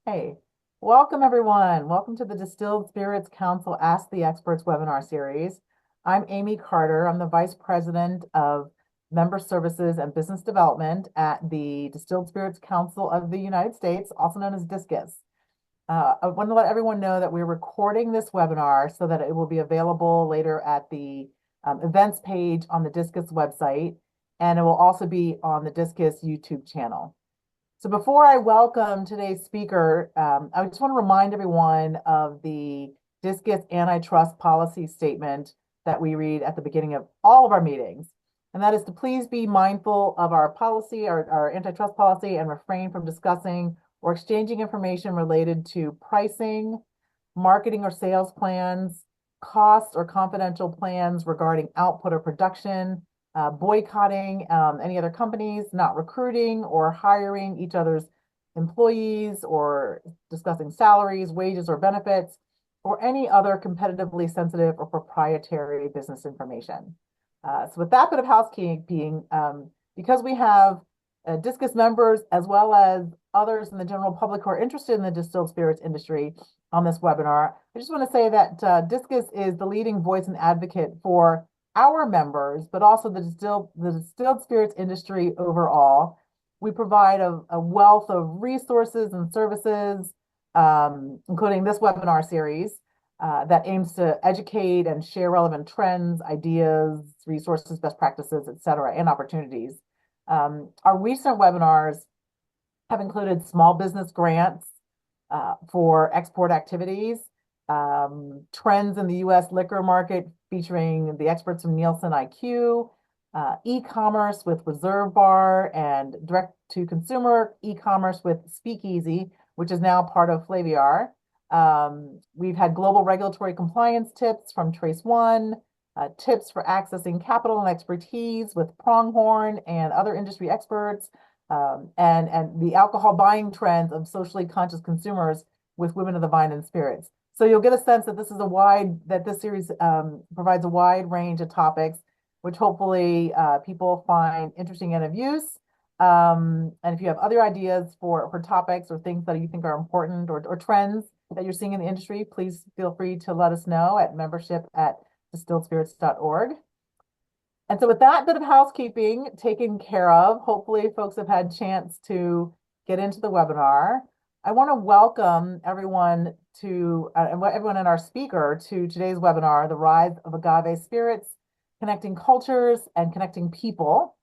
Hey, welcome everyone. Welcome to the Distilled Spirits Council Ask the Experts webinar series. I'm Amy Carter. I'm the Vice President of Member Services and Business Development at the Distilled Spirits Council of the United States, also known as DISCUS. I want to let everyone know that we're recording this webinar so that it will be available later at the events page on the DISCUS website, and it will also be on the DISCUS YouTube channel. So before I welcome today's speaker, I just want to remind everyone of the DISCUS antitrust policy statement that we read at the beginning of all of our meetings. And that is to please be mindful of our policy, our antitrust policy, and refrain from discussing or exchanging information related to pricing, marketing or sales plans, costs or confidential plans regarding output or production, boycotting any other companies, not recruiting or hiring each other's employees, or discussing salaries, wages, or benefits, or any other competitively sensitive or proprietary business information. So with that bit of housekeeping, because we have DISCUS members as well as others in the general public who are interested in the distilled spirits industry on this webinar, I just want to say that DISCUS is the leading voice and advocate for our members, but also the distilled spirits industry overall. We provide a wealth of resources and services, including this webinar series, that aims to educate and share relevant trends, ideas, resources, best practices, et cetera, and opportunities. Our recent webinars have included small business grants for export activities, trends in the U.S. liquor market featuring the experts from Nielsen IQ, e-commerce with Reserve Bar, and direct-to-consumer e-commerce with Speakeasy, which is now part of Flaviar. We've had global regulatory compliance tips from Trace One, tips for accessing capital and expertise with Pronghorn and other industry experts, and the alcohol buying trends of socially conscious consumers with Women of the Vine and Spirits. So you'll get a sense that this series provides a wide range of topics, which hopefully people find interesting and of use. And if you have other ideas for topics or things that you think are important, or trends that you're seeing in the industry, please feel free to let us know at membership@distilledspirits.org. And so with that bit of housekeeping taken care of, hopefully folks have had a chance to get into the webinar. I want to welcome everyone and our speaker to today's webinar, The Rise of Agave Spirits, Connecting Cultures and Connecting People.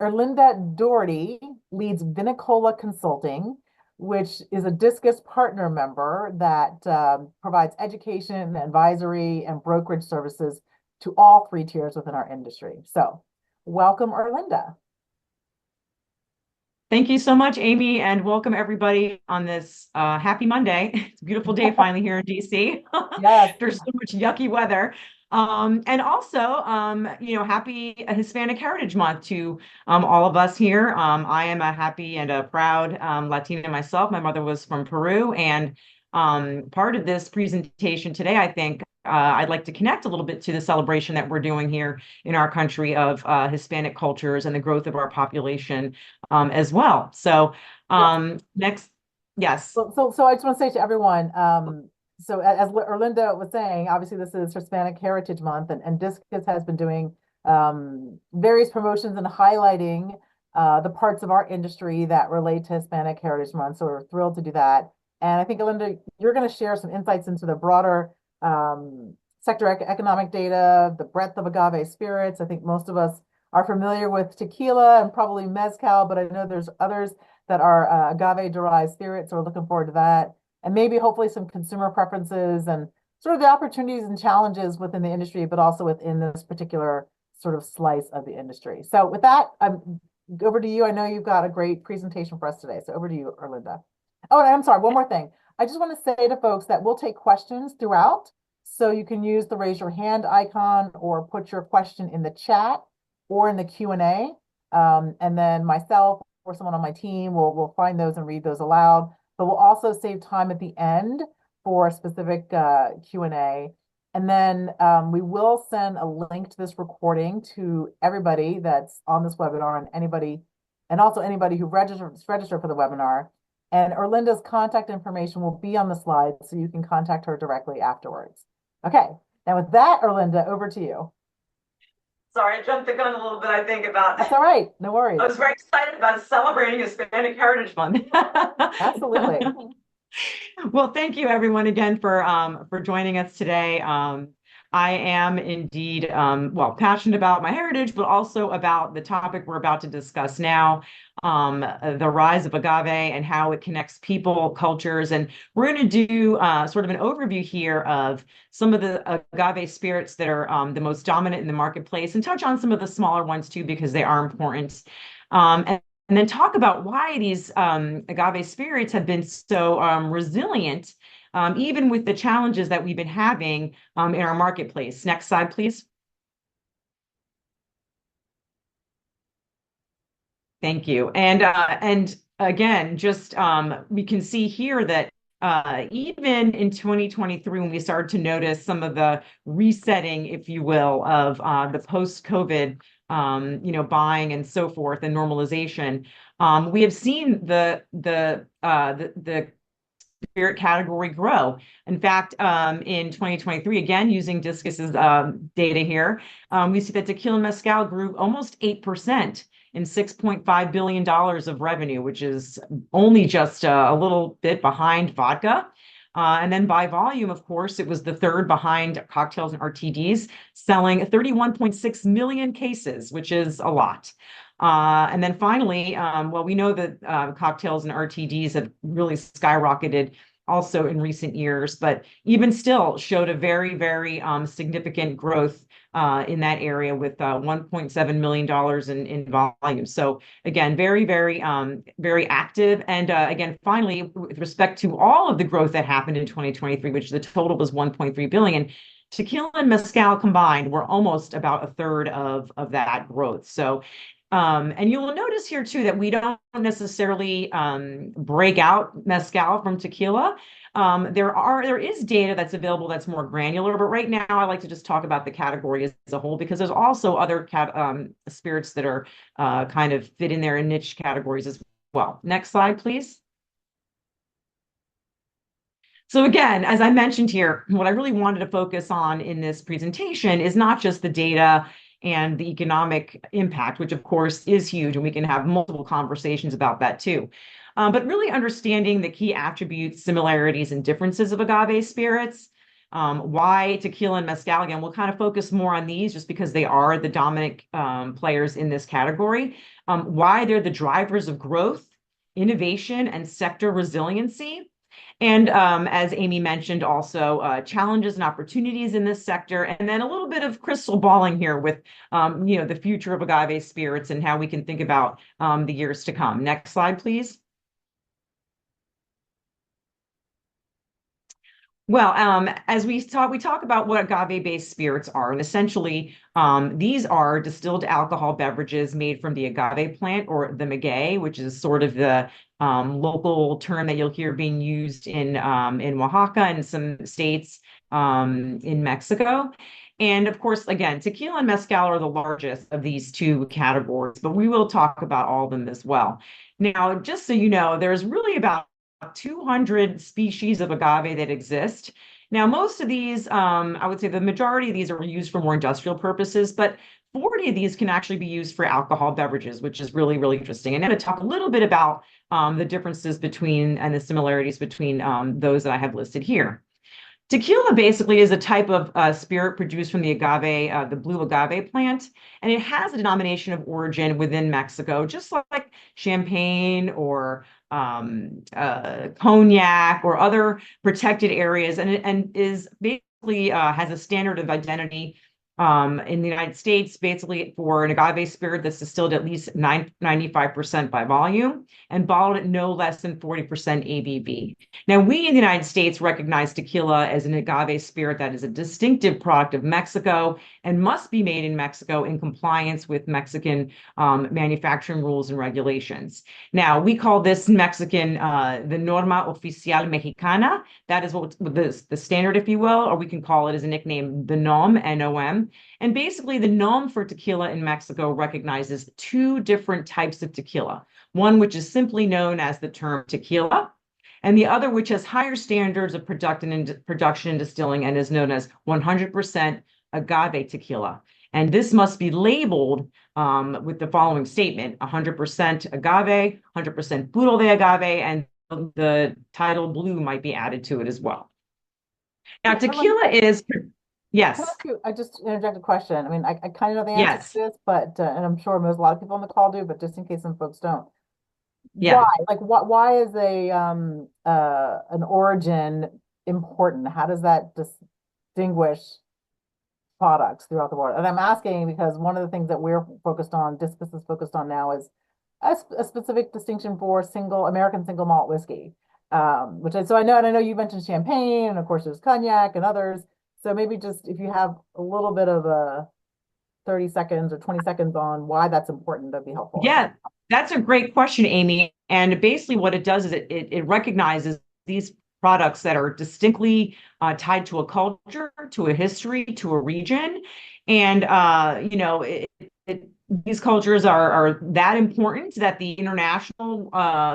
Erlinda Doherty leads Vinicola Consulting, which is a DISCUS partner member that provides education, advisory, and brokerage services to all three tiers within our industry. So welcome, Erlinda. Thank you so much, Amy, and welcome everybody on this happy Monday. It's a beautiful day finally here in DC Yes. after so much yucky weather. And also, happy Hispanic Heritage Month to all of us here. I am a happy and a proud Latina myself. My mother was from Peru, and part of this presentation today, I think, I'd like to connect a little bit to the celebration that we're doing here in our country of Hispanic cultures and the growth of our population as well. So next, yes. So I just want to say to everyone, so as Erlinda was saying, obviously this is Hispanic Heritage Month, and DISCUS has been doing various promotions and highlighting the parts of our industry that relate to Hispanic Heritage Month. So we're thrilled to do that. And I think, Erlinda, you're going to share some insights into the broader sector economic data, the breadth of agave spirits. I think most of us are familiar with tequila and probably mezcal, but I know there's others that are agave-derived spirits, so we're looking forward to that. And maybe hopefully some consumer preferences and sort of the opportunities and challenges within the industry, but also within this particular sort of slice of the industry. So with that, over to you. I know you've got a great presentation for us today. So over to you, Erlinda. Oh, and I'm sorry, one more thing. I just want to say to folks that we'll take questions throughout. So you can use the raise your hand icon or put your question in the chat or in the Q&A. And then myself or someone on my team will find those and read those aloud. But we'll also save time at the end for a specific Q&A. And then we will send a link to this recording to everybody that's on this webinar, and also anybody who registered for the webinar. And Orlinda's contact information will be on the slide, so you can contact her directly afterwards. Okay, now with that, Orlinda, over to you. Sorry, I jumped the gun a little bit, I think, about That's all right. No worries. I was very excited about celebrating Hispanic Heritage Month. Absolutely. Well, thank you everyone again for joining us today. I am indeed well passionate about my heritage, but also about the topic we're about to discuss now, the rise of agave and how it connects people, cultures, and we're going to do sort of an overview here of some of the agave spirits that are the most dominant in the marketplace, and touch on some of the smaller ones too because they are important. And then talk about why these agave spirits have been so resilient, even with the challenges that we've been having in our marketplace. Next slide, please. Thank you. And again, just we can see here that even in 2023, when we started to notice some of the resetting, if you will, of the post-COVID, buying and so forth and normalization, we have seen the spirit category grow. In fact, in 2023, again, using Discus's data here, we see that tequila and mezcal grew almost 8% in $6.5 billion of revenue, which is only just a little bit behind vodka. And then by volume, of course, it was the third behind cocktails and RTDs, selling 31.6 million cases, which is a lot. And then finally, well, we know that cocktails and RTDs have really skyrocketed also in recent years, but even still showed a very, very significant growth in that area with $1.7 million in volume. So again, very, very, very active. And again, finally, with respect to all of the growth that happened in 2023, which the total was 1.3 billion, tequila and mezcal combined were almost about a third of that growth. So and you will notice here too that we don't necessarily break out mezcal from tequila. There is data that's available that's more granular, but right now I like to just talk about the category as a whole because there's also other spirits that are kind of fit in there in niche categories as well. Next slide, please. So again, as I mentioned here, what I really wanted to focus on in this presentation is not just the data and the economic impact, which of course is huge, and we can have multiple conversations about that too. But really understanding the key attributes, similarities, and differences of agave spirits, why tequila and mezcal, again, we'll kind of focus more on these just because they are the dominant players in this category, why they're the drivers of growth, innovation, and sector resiliency. And as Amy mentioned, also challenges and opportunities in this sector, and then a little bit of crystal balling here with, the future of agave spirits and how we can think about the years to come. Next slide, please. Well, as we talk about what agave-based spirits are, and essentially, these are distilled alcohol beverages made from the agave plant or the maguey, which is sort of the local term that you'll hear being used in Oaxaca and some states in Mexico. And of course, again, tequila and mezcal are the largest of these two categories, but we will talk about all of them as well. Now, just so you know, there's really about 200 species of agave that exist. Now, most of these, I would say the majority of these are used for more industrial purposes, but 40 of these can actually be used for alcohol beverages, which is really, really interesting. And I'm going to talk a little bit about the differences between and the similarities between those that I have listed here. Tequila basically is a type of spirit produced from the agave, the blue agave plant, and it has a denomination of origin within Mexico, just like champagne or cognac or other protected areas, and is basically has a standard of identity in the United States, basically for an agave spirit that's distilled at least 95% by volume and bottled at no less than 40% ABV. Now, we in the United States recognize tequila as an agave spirit that is a distinctive product of Mexico and must be made in Mexico in compliance with Mexican manufacturing rules and regulations. Now, we call this Mexican the Norma Oficial Mexicana. That is what the standard, if you will, or we can call it as a nickname, the NOM, N-O-M. And basically, the NOM for tequila in Mexico recognizes two different types of tequila. one which is simply known as the term tequila, and the other which has higher standards of production and distilling and is known as 100% agave tequila. And this must be labeled with the following statement: 100% agave, 100% puro de agave, and the title blue might be added to it as well. Now, tequila is, Can I yes, ask you, I just interject a question. I mean, I kind of know the answer to yes, this, but, and I'm sure most, a lot of people on the call do, but just in case some folks don't. Why, yeah. like, why is an origin important? How does that distinguish products throughout the world? And I'm asking because one of the things that we're focused on, Discus is focused on now, is a specific distinction for American single malt whiskey. So I know, and I know you mentioned champagne, and of course there's cognac and others. So maybe just if you have a little bit of a 30 seconds or 20 seconds on why that's important, that'd be helpful. Yeah, that's a great question, Amy. And basically, what it does is it recognizes these products that are distinctly tied to a culture, to a history, to a region. And, these cultures are that important that the international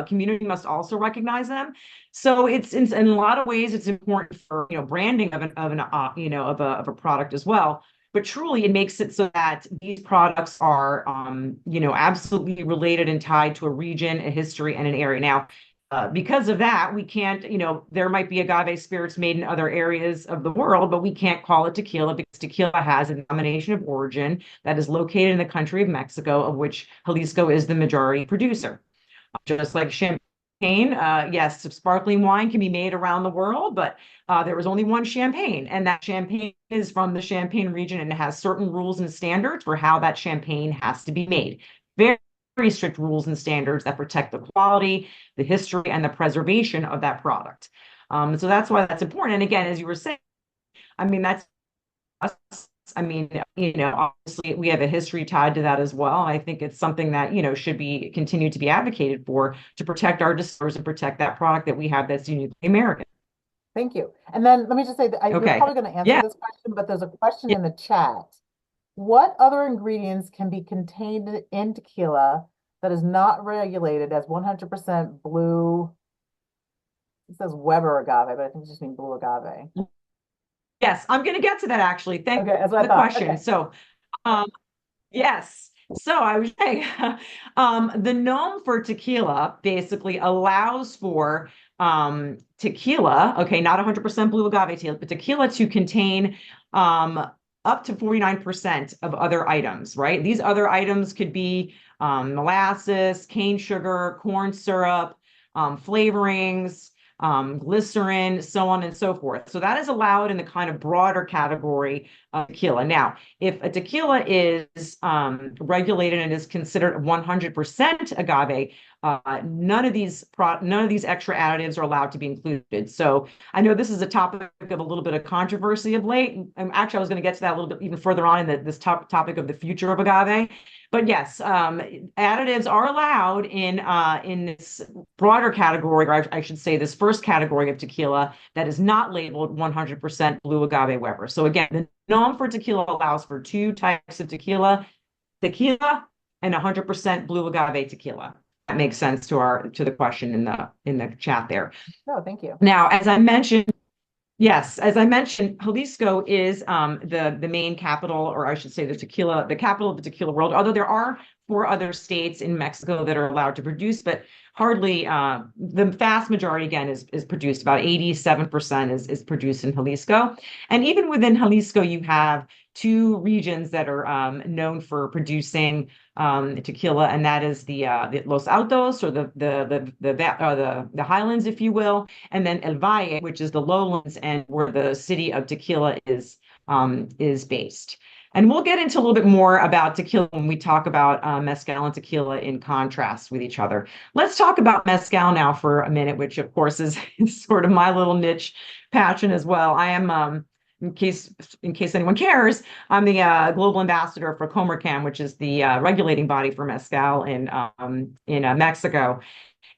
community must also recognize them. So it's in a lot of ways, it's important for, branding of a product as well. But truly, it makes it so that these products are, absolutely related and tied to a region, a history, and an area. Now, because of that, we can't, there might be agave spirits made in other areas of the world, but we can't call it tequila because tequila has a denomination of origin that is located in the country of Mexico, of which Jalisco is the majority producer. Just like champagne, yes, sparkling wine can be made around the world, but there was only one champagne, and that champagne is from the Champagne region, and it has certain rules and standards for how that champagne has to be made. Very, very strict rules and standards that protect the quality, the history, and the preservation of that product. So that's why that's important. And again, as you were saying, I mean, that's us. I mean, obviously we have a history tied to that as well. I think it's something that, should be continued to be advocated for to protect our distillers and protect that product that we have that's uniquely American. Thank you. And then let me just say that you're Okay. probably going to answer Yeah. this question, but there's a question Yeah. in the chat. What other ingredients can be contained in tequila that is not regulated as 100% blue? It says Weber agave, but I think it's just mean blue agave. Yes, I'm going to get to that actually. Thank Okay, that's you what for I the thought. question. Okay. So, um, yes. So I was saying, the gnome for tequila basically allows for tequila, okay, not 100% blue agave tequila, but tequila to contain up to 49% of other items, right? These other items could be molasses, cane sugar, corn syrup, flavorings, glycerin, so on and so forth. So that is allowed in the kind of broader category of tequila. Now, if a tequila is regulated and is considered 100% agave, none of these extra additives are allowed to be included. So I know this is a topic of a little bit of controversy of late. And actually, I was going to get to that a little bit even further on in this topic of the future of agave. But yes, additives are allowed in this broader category, or I should say, this first category of tequila that is not labeled 100% blue agave Weber. So again, the norm for tequila allows for two types of tequila and 100% blue agave tequila. That makes sense to the question in the chat there. No, thank you. Now, as I mentioned, yes, as I mentioned, Jalisco is the main capital, or I should say the capital of the tequila world. Although there are four other states in Mexico that are allowed to produce, but hardly the vast majority again is produced. About 87% is produced in Jalisco, and even within Jalisco, you have two regions that are known for producing tequila, and that is the Los Altos, or the highlands, if you will, and then El Valle, which is the lowlands and where the city of Tequila is based. And we'll get into a little bit more about tequila when we talk about mezcal and tequila in contrast with each other. Let's talk about mezcal now for a minute, which of course is sort of my little niche passion as well. I am in case anyone cares, I'm the global ambassador for Comercam, which is the regulating body for mezcal in Mexico.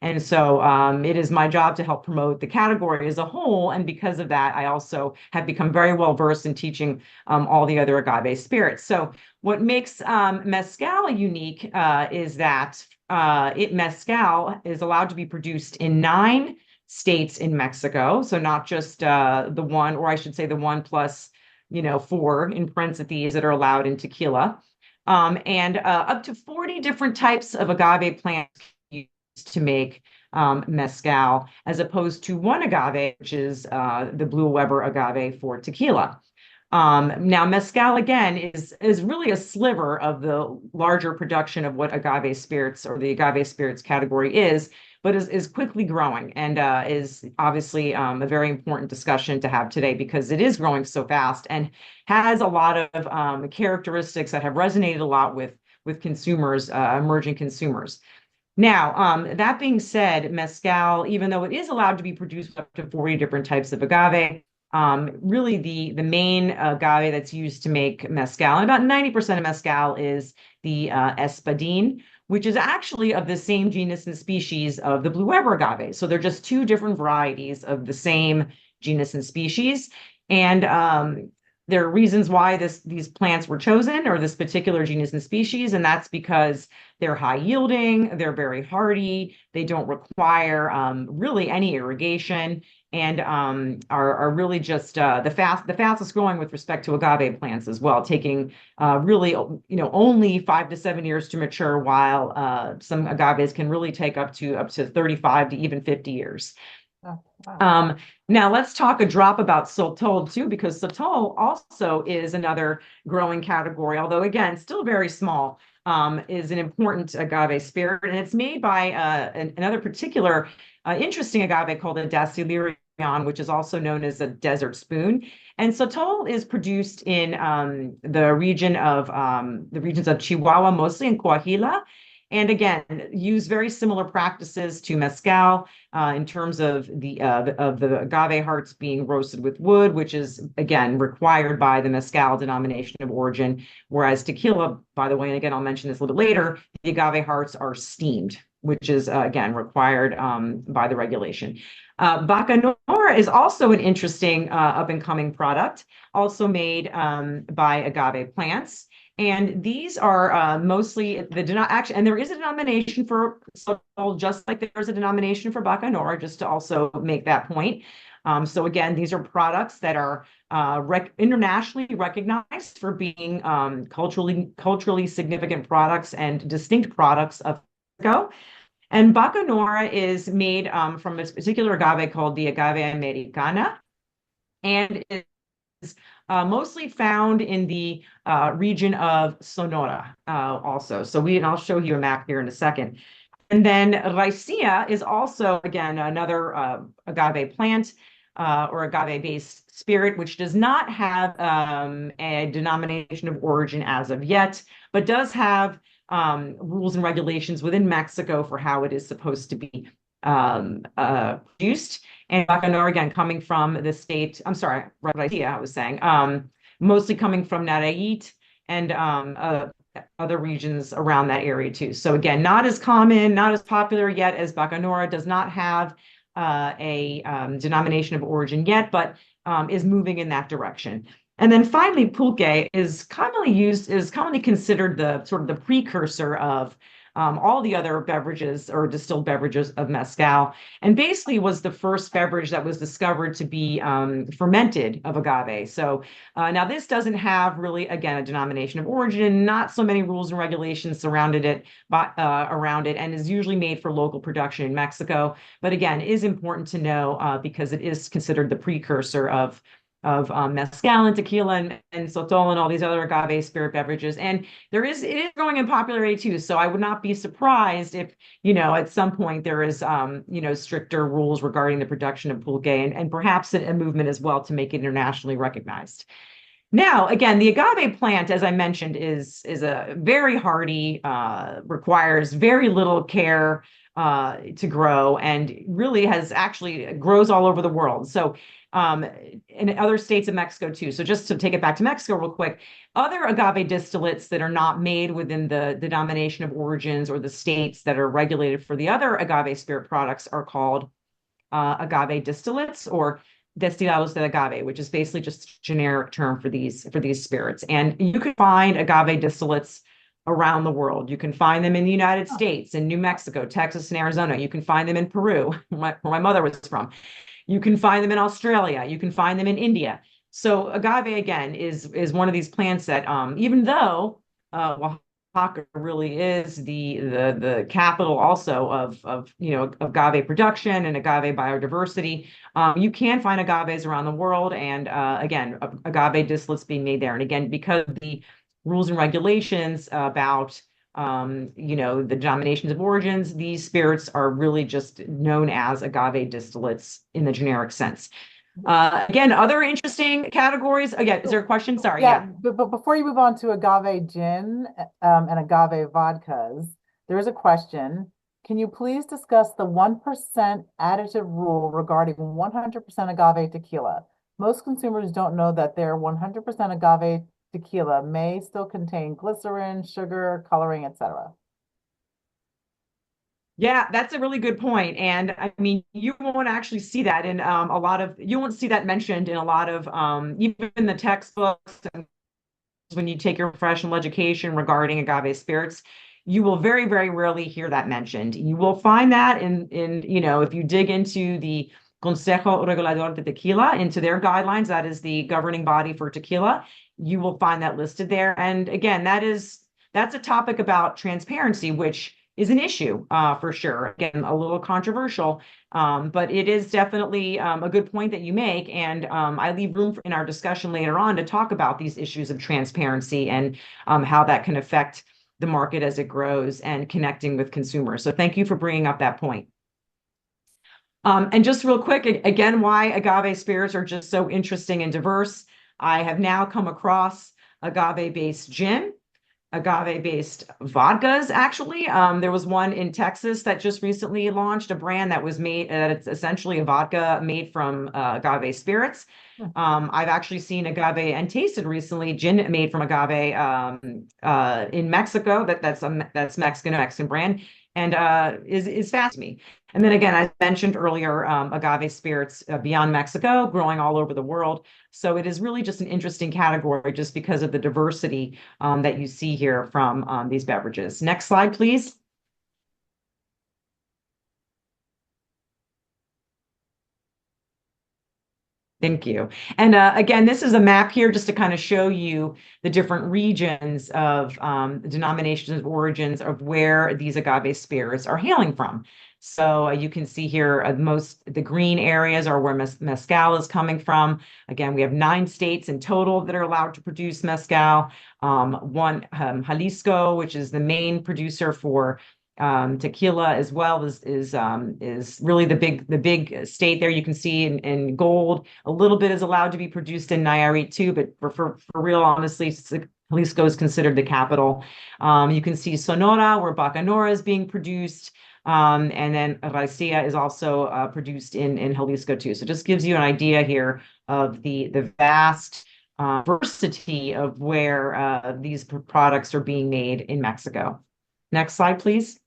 And so it is my job to help promote the category as a whole. And because of that, I also have become very well versed in teaching all the other agave spirits. So what makes mezcal unique is that mezcal is allowed to be produced in 9 states in Mexico. So not just the one, or I should say the one plus, 4 in parentheses that are allowed in tequila. And up to 40 different types of agave plants used to make mezcal, as opposed to one agave, which is the Blue Weber agave for tequila. Now, mezcal again is really a sliver of the larger production of what agave spirits or the agave spirits category is, but is quickly growing and is obviously a very important discussion to have today because it is growing so fast and has a lot of characteristics that have resonated a lot with consumers, emerging consumers. Now, that being said, mezcal, even though it is allowed to be produced up to 40 different types of agave, really the main agave that's used to make mezcal, and about 90% of mezcal is the espadin, which is actually of the same genus and species of the Blue Weber agave. So they're just two different varieties of the same genus and species. And there are reasons why these plants were chosen or this particular genus and species, and that's because they're high yielding, they're very hardy, they don't require really any irrigation, and are really just the fastest growing with respect to agave plants as well, taking really only 5 to 7 years to mature, while some agaves can really take up to 35 to even 50 years. Oh, wow. Now let's talk a drop about Sotol too, because Sotol also is another growing category, although again, still very small, is an important agave spirit. And it's made by another particular interesting agave called a Dasylirion, which is also known as a desert spoon. And Sotol is produced in the regions of Chihuahua, mostly in Coahuila. And again, use very similar practices to mezcal in terms of the agave hearts being roasted with wood, which is again required by the mezcal denomination of origin. Whereas tequila, by the way, and again I'll mention this a little bit later, the agave hearts are steamed, which is again required by the regulation. Bacanora is also an interesting up and coming product, also made by agave plants. And these are mostly and there is a denomination for Sotol, just like there's a denomination for Bacanora, just to also make that point. So again, these are products that are internationally recognized for being culturally significant products and distinct products of Mexico. And Bacanora is made from this particular agave called the Agave Americana, and mostly found in the region of Sonora also. And I'll show you a map here in a second. And then Raicilla is also, again, another agave plant or agave-based spirit, which does not have a denomination of origin as of yet, but does have rules and regulations within Mexico for how it is supposed to be produced. And Bacanora, again, coming from the state, I'm sorry, Raicilla, I was saying, mostly coming from Nayarit and other regions around that area too. So again, not as common, not as popular yet as Bacanora, does not have a denomination of origin yet, but is moving in that direction. And then finally, pulque is commonly considered the sort of the precursor of all the other beverages or distilled beverages of mezcal, and basically was the first beverage that was discovered to be fermented of agave. So now this doesn't have really, again, a denomination of origin, not so many rules and regulations surrounded it, around it, and is usually made for local production in Mexico. But again, is important to know because it is considered the precursor of mezcal and tequila and sotol and all these other agave spirit beverages. And it is growing in popularity too. So I would not be surprised if, at some point there is, stricter rules regarding the production of pulque and perhaps a movement as well to make it internationally recognized. Now, again, the agave plant, as I mentioned, is a very hardy, requires very little care to grow, and really grows all over the world. So in other states of Mexico too. So just to take it back to Mexico real quick, other agave distillates that are not made within the denomination of origins or the states that are regulated for the other agave spirit products are called agave distillates or destilados de agave, which is basically just a generic term for these spirits. And you can find agave distillates around the world. You can find them in the United Oh, States, in New Mexico, Texas, and Arizona. You can find them in Peru, where my mother was from. You can find them in Australia. You can find them in India. So agave again is one of these plants that even though Oaxaca really is the capital also of agave production and agave biodiversity, you can find agaves around the world, and again agave distillates being made there. And again, because of the rules and regulations about the denominations of origins, these spirits are really just known as agave distillates in the generic sense. Again, other interesting categories. Again, is there so- a question? Sorry, yeah, yeah. but before you move on to agave gin, and agave vodkas, there is a question. Can you please discuss the 1% additive rule regarding 100% agave tequila? Most consumers don't know that their 100% agave tequila may still contain glycerin, sugar, coloring, etc. Yeah, that's a really good point. And I mean, you won't actually see that in you won't see that mentioned in a lot of, even in the textbooks and when you take your professional education regarding agave spirits, you will very, very rarely hear that mentioned. You will find that if you dig into the Consejo Regulador de Tequila, into their guidelines, that is the governing body for tequila, you will find that listed there. And again, that's a topic about transparency, which is an issue for sure. Again, a little controversial, but it is definitely a good point that you make. And I leave room in our discussion later on to talk about these issues of transparency and how that can affect the market as it grows and connecting with consumers. So thank you for bringing up that point. And just real quick, again, why agave spirits are just so interesting and diverse. I have now come across agave-based gin, agave-based vodkas, actually. There was one in Texas that just recently launched a brand that was made, it's essentially a vodka made from agave spirits. Hmm. I've actually seen agave and tasted recently gin made from agave in Mexico. That's Mexican brand, and is fast to me. And then again, I mentioned earlier agave spirits beyond Mexico, growing all over the world. So it is really just an interesting category just because of the diversity that you see here from these beverages. Next slide, please. Thank you. And again, this is a map here just to kind of show you the different regions of the denominations of origins of where these agave spirits are hailing from. So you can see here the green areas are where mezcal is coming from. Again, we have 9 states in total that are allowed to produce mezcal. One, Jalisco, which is the main producer for tequila as well is really the big state there. You can see in gold. A little bit is allowed to be produced in Nayarit too, but for real, honestly, Jalisco is considered the capital. You can see Sonora, where Bacanora is being produced. And then Raicilla is also produced in Jalisco too. So it just gives you an idea here of the vast diversity of where these products are being made in Mexico. Next slide, please.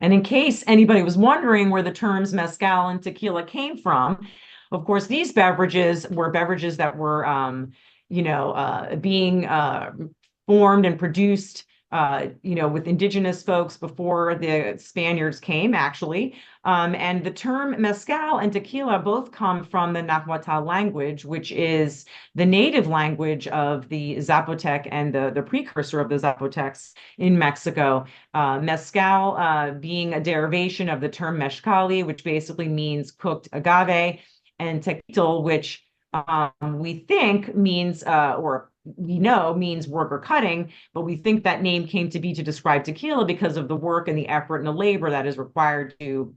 And in case anybody was wondering where the terms mezcal and tequila came from, of course, these beverages were beverages that were, being formed and produced, with indigenous folks before the Spaniards came, actually. And the term mezcal and tequila both come from the Nahuatl language, which is the native language of the Zapotec and the precursor of the Zapotecs in Mexico. Mezcal being a derivation of the term mezcali, which basically means cooked agave, and tequil, which we think means, or we know means work or cutting, but we think that name came to be to describe tequila because of the work and the effort and the labor that is required to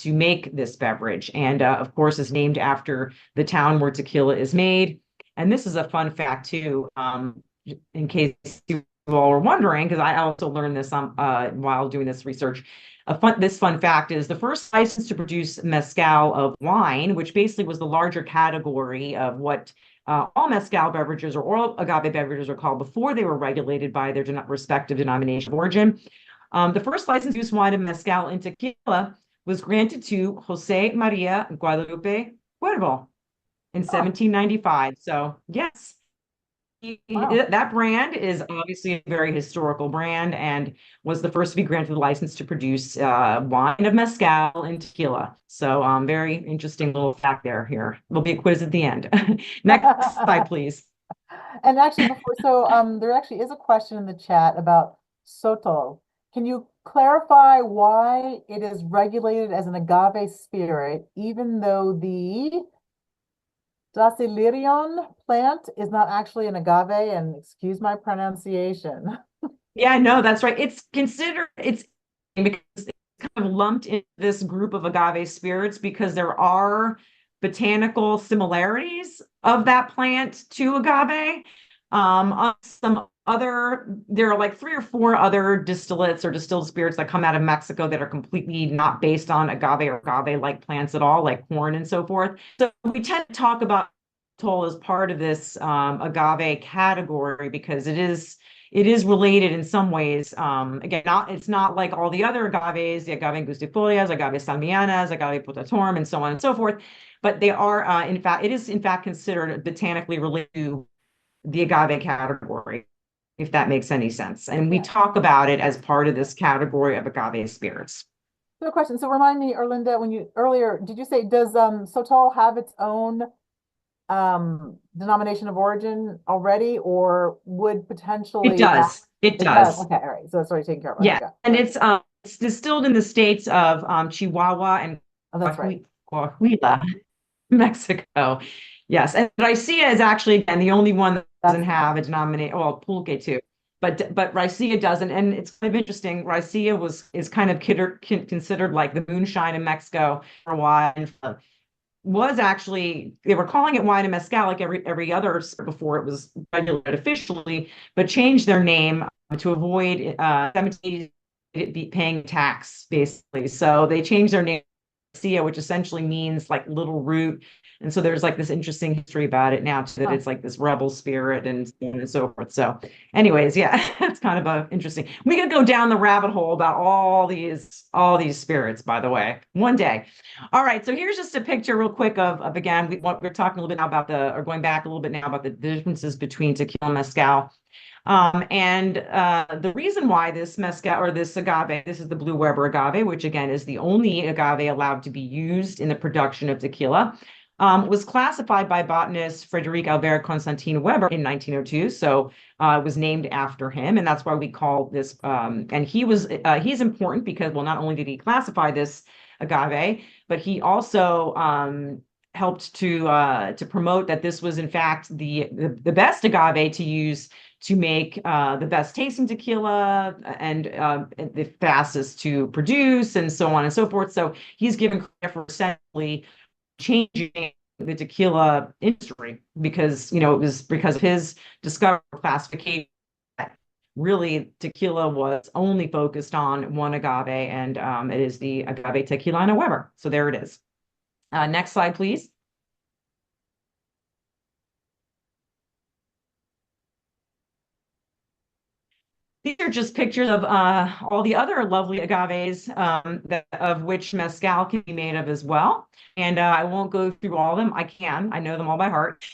make this beverage. And of course, is named after the town where tequila is made. And this is a fun fact too, in case you all were wondering, because I also learned this while doing this research. This fun fact is the first license to produce mezcal of wine, which basically was the larger category of what all mezcal beverages or all agave beverages are called before they were regulated by their respective denomination of origin. The first license to use wine of mezcal in tequila was granted to Jose Maria Guadalupe Cuervo. in Oh, 1795. So yes, wow. that brand is obviously a very historical brand and was the first to be granted the license to produce wine of mezcal and tequila. So very interesting little fact there here. There'll be a quiz at the end. Next slide, please. And actually, there actually is a question in the chat about sotol. Can you clarify why it is regulated as an agave spirit, even though the Dacilirion plant is not actually an agave? And excuse my pronunciation. Yeah, no, that's right. It's considered it's because it's kind of lumped in this group of agave spirits because there are botanical similarities of that plant to agave. Some other there are like three or four other distillates or distilled spirits that come out of Mexico that are completely not based on agave or agave-like plants at all, like corn and so forth. So we tend to talk about toll as part of this agave category because it is related in some ways. Again, it's not like all the other agaves, the agave angustifolias, agave salmianas, agave potatorum, and so on and so forth. But they are, in fact, it is in fact considered botanically related to the agave category, if that makes any sense. And we Yeah. talk about it as part of this category of agave spirits. So a question. So remind me, Erlinda, when you earlier, did you say does Sotol have its own denomination of origin already, or would It potentially that does. It it does? does. Okay, all right. So it's already taken care of. Okay, Yeah. got And it. it's distilled in the states of Chihuahua and Oh, that's right. Coahuila, Mexico. Yes, and Raicilla is actually again the only one that doesn't That's have a denomination. Well, pulque too, but Raicilla doesn't, and it's kind of interesting. Raicilla is kind of considered like the moonshine in Mexico for a while, and was actually they were calling it wine and mezcal like every other before it was regulated officially, but changed their name to avoid 17 be paying tax basically. So they changed their name Sia, which essentially means like little root. And so there's like this interesting history about it now too, that huh. it's like this rebel spirit and so on and so forth. So, anyways, yeah, it's kind of a interesting. We could go down the rabbit hole about all these spirits, by the way, one day. All right, so here's just a picture real quick of again, we're talking a little bit now about or going back a little bit now about the differences between tequila and mezcal. And the reason why this mezcal or this agave, this is the Blue Weber agave, which again is the only agave allowed to be used in the production of tequila, was classified by botanist Frederic Albert Constantin Weber in 1902. So it was named after him, and that's why we call this. And he's important because, well, not only did he classify this agave, but he also helped to promote that this was in fact the best agave to use to make the best tasting tequila and the fastest to produce and so on and so forth. So he's given credit for essentially changing the tequila industry because, it was because of his discovery classification that really tequila was only focused on one agave and it is the agave tequilana Weber. So there it is. Next slide, please. These are just pictures of all the other lovely agaves of which mezcal can be made of as well. And I won't go through all of them. I can. I know them all by heart,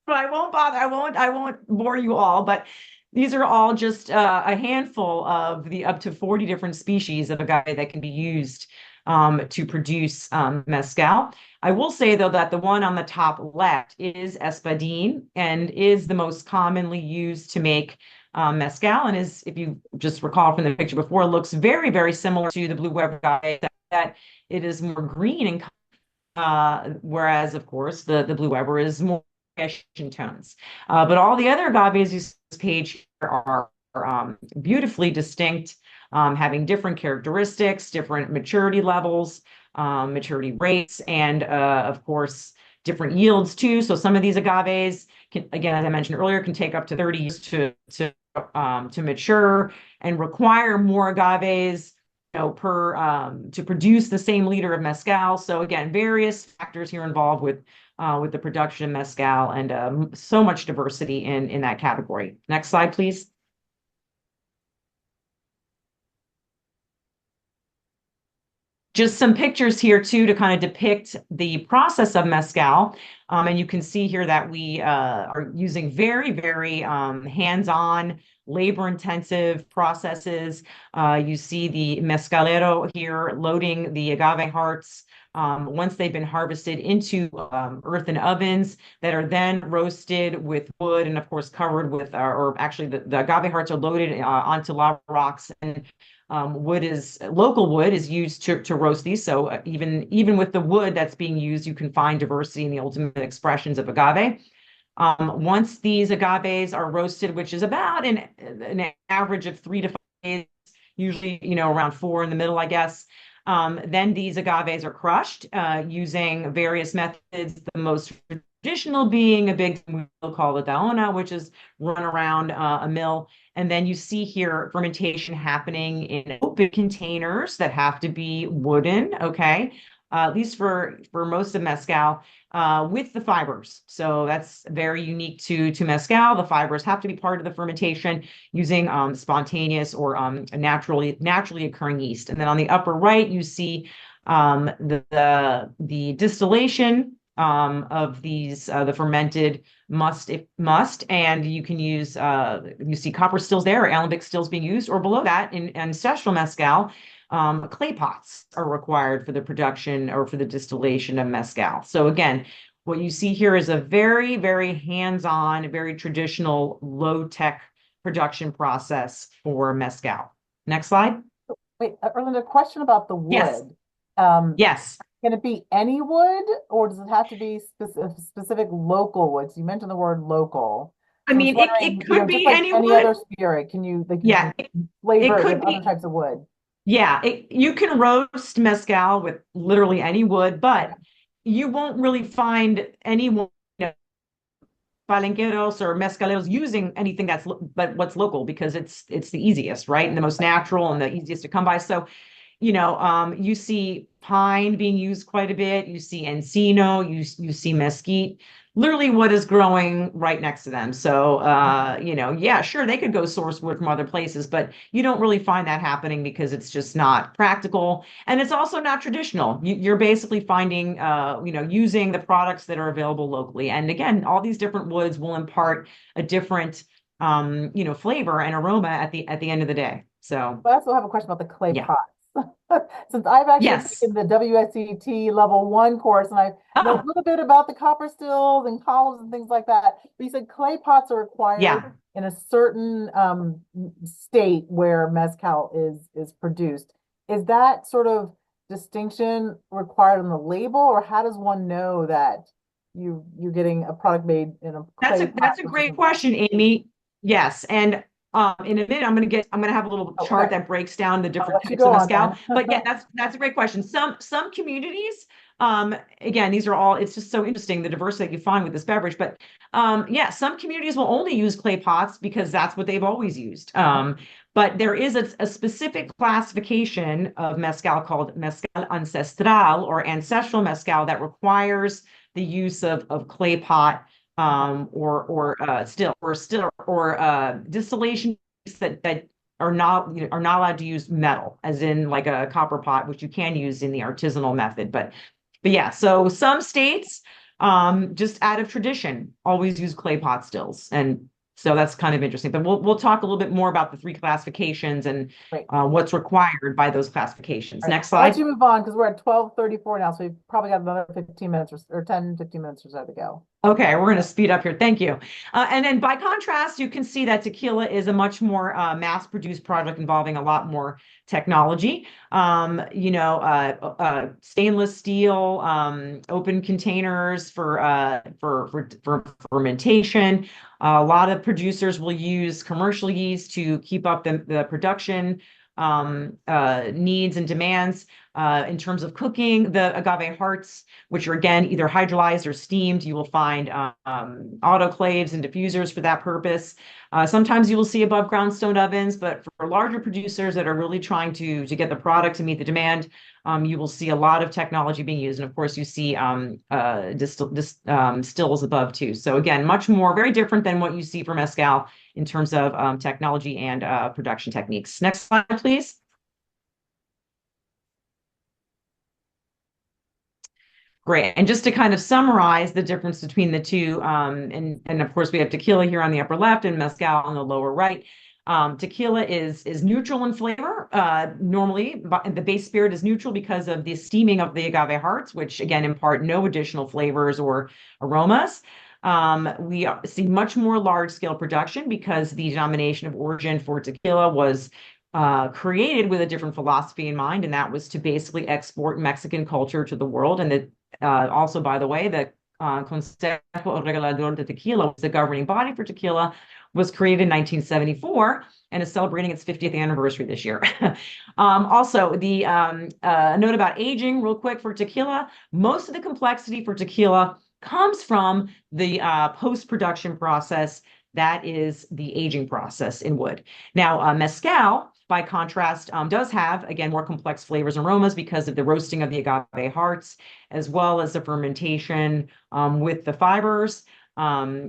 but I won't bother. I won't bore you all. But these are all just a handful of the up to 40 different species of agave that can be used to produce mezcal. I will say though that the one on the top left is espadín and is the most commonly used to make mezcal, and is, if you just recall from the picture before, looks very, very similar to the Blue Weber agave, that it is more green and whereas, of course, the Blue Weber is more reddish in tones. But all the other agaves you see on this page here are beautifully distinct, having different characteristics, different maturity levels, maturity rates, and of course, different yields too. So some of these agaves can, again, as I mentioned earlier, can take up to 30 years to mature and require more agaves, per to produce the same liter of mezcal. So again, various factors here involved with the production of mezcal and so much diversity in that category. Next slide, please. Just some pictures here too to kind of depict the process of mezcal. And you can see here that we are using very, very hands-on, labor-intensive processes. You see the mezcalero here loading the agave hearts once they've been harvested into earthen ovens that are then roasted with wood and, of course, covered with, or actually, the agave hearts are loaded onto lava rocks, and local wood is used to roast these. So even with the wood that's being used, you can find diversity in the ultimate expressions of agave. Once these agaves are roasted, which is about an average of 3 to 5 days, usually around 4 in the middle, I guess. Then these agaves are crushed using various methods. The most traditional being a big wheel called a daona, which is run around a mill. And then you see here fermentation happening in open containers that have to be wooden, okay? At least for most of mezcal, with the fibers. So that's very unique to mezcal. The fibers have to be part of the fermentation using spontaneous or naturally occurring yeast. And then on the upper right, you see the distillation of these the fermented must, and you can use you see copper stills there, or alembic stills being used, or below that in ancestral mezcal. Clay pots are required for the production or for the distillation of mezcal. So again, what you see here is a very, very hands-on, very traditional, low-tech production process for mezcal. Next slide. Wait, Erlinda, a question about the Yes, wood. Um, yes. can it be any wood, or does it have to be specific local woods? You mentioned the word local. I So I'm just mean, it wondering, could just be like any any wood. other spirit, can you like you Yeah, can flavor it it could with other be. types of wood? Yeah, you can roast mezcal with literally any wood, Okay. but you won't really find anyone, palenqueros or mezcaleros using anything but what's local, because it's the easest, right? And the most natural and the easiest to come by. So you see pine being used quite a bit. You see encino. You see mesquite. Literally, what is growing right next to them. So, yeah, sure, they could go source wood from other places, but you don't really find that happening because it's just not practical, and it's also not traditional. You're basically finding, using the products that are available locally. And again, all these different woods will impart a different, flavor and aroma at the end of the day. So, But I also have a question about the clay yeah. pots. Since I've actually Yes. taken the WSET level one course and I know a Oh, little bit about the copper stills and columns and things like that, but you said clay pots are required yeah. in a certain state where mezcal is produced. Is that sort of distinction required on the label, or how does one know that you're getting a product made in a That's clay a pot that's a versus great a glass? question, Amy. Yes, and in a minute I'm gonna have a little Oh, chart okay. that breaks down the I'll different let you types go of on mezcal. then. But yeah, that's a great question. Some communities, again, these are all. It's just so interesting the diversity that you find with this beverage. But yeah, some communities will only use clay pots because that's what they've always used. But there is a specific classification of mezcal called mezcal ancestral, or ancestral mezcal, that requires the use of clay pot, or distillation that are not allowed to use metal, as in like a copper pot, which you can use in the artisanal method. But yeah, so some states, just out of tradition, always use clay pot stills, and so that's kind of interesting. But we'll talk a little bit more about the three classifications and Great. what's required by those classifications. All right. Next I'll let slide. you move on because we're at 12:34 now, so we've probably got another 15 minutes or 10, 15 minutes or so to go. Okay, we're going to speed up here. Thank you. And then by contrast, you can see that tequila is a much more mass-produced product involving a lot more technology. Stainless steel, open containers for fermentation. A lot of producers will use commercial yeast to keep up the production needs and demands. In terms of cooking, the agave hearts, which are again either hydrolyzed or steamed, you will find autoclaves and diffusers for that purpose. Sometimes you will see above ground stone ovens, but for larger producers that are really trying to get the product to meet the demand, you will see a lot of technology being used. And of course, you see stills above too. So again, much more, very different than what you see for mezcal in terms of technology and production techniques. Next slide, please. Great. And just to kind of summarize the difference between the two, and of course we have tequila here on the upper left and mezcal on the lower right. Tequila is neutral in flavor. Normally, the base spirit is neutral because of the steaming of the agave hearts, which again impart no additional flavors or aromas. We see much more large scale production because the denomination of origin for tequila was created with a different philosophy in mind, and that was to basically export Mexican culture to the world. And that also, by the way, the Consejo Regulador de Tequila, the governing body for tequila, was created in 1974 and is celebrating its 50th anniversary this year. Also, the note about aging, real quick, for tequila, most of the complexity for tequila comes from the post-production process. That is the aging process in wood. Now, mezcal, by contrast, does have, again, more complex flavors and aromas because of the roasting of the agave hearts, as well as the fermentation with the fibers.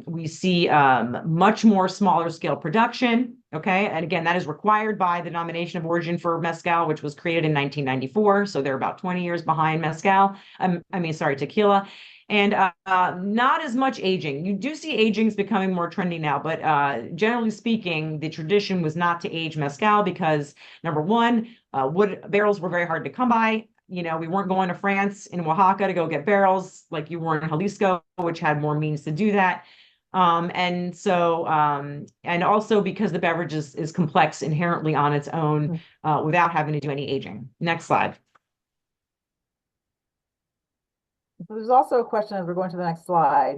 We see much more smaller scale production. Okay. And again, that is required by the denomination of origin for mezcal, which was created in 1994. So they're about 20 years behind mezcal. Sorry, tequila. And not as much aging. You do see agings becoming more trendy now, but generally speaking, the tradition was not to age mezcal because number one, wood barrels were very hard to come by. We weren't going to France in Oaxaca to go get barrels like you were in Jalisco, which had more means to do that. And also because the beverage is complex inherently on its own without having to do any aging. Next slide. So there's also a question as we're going to the next slide.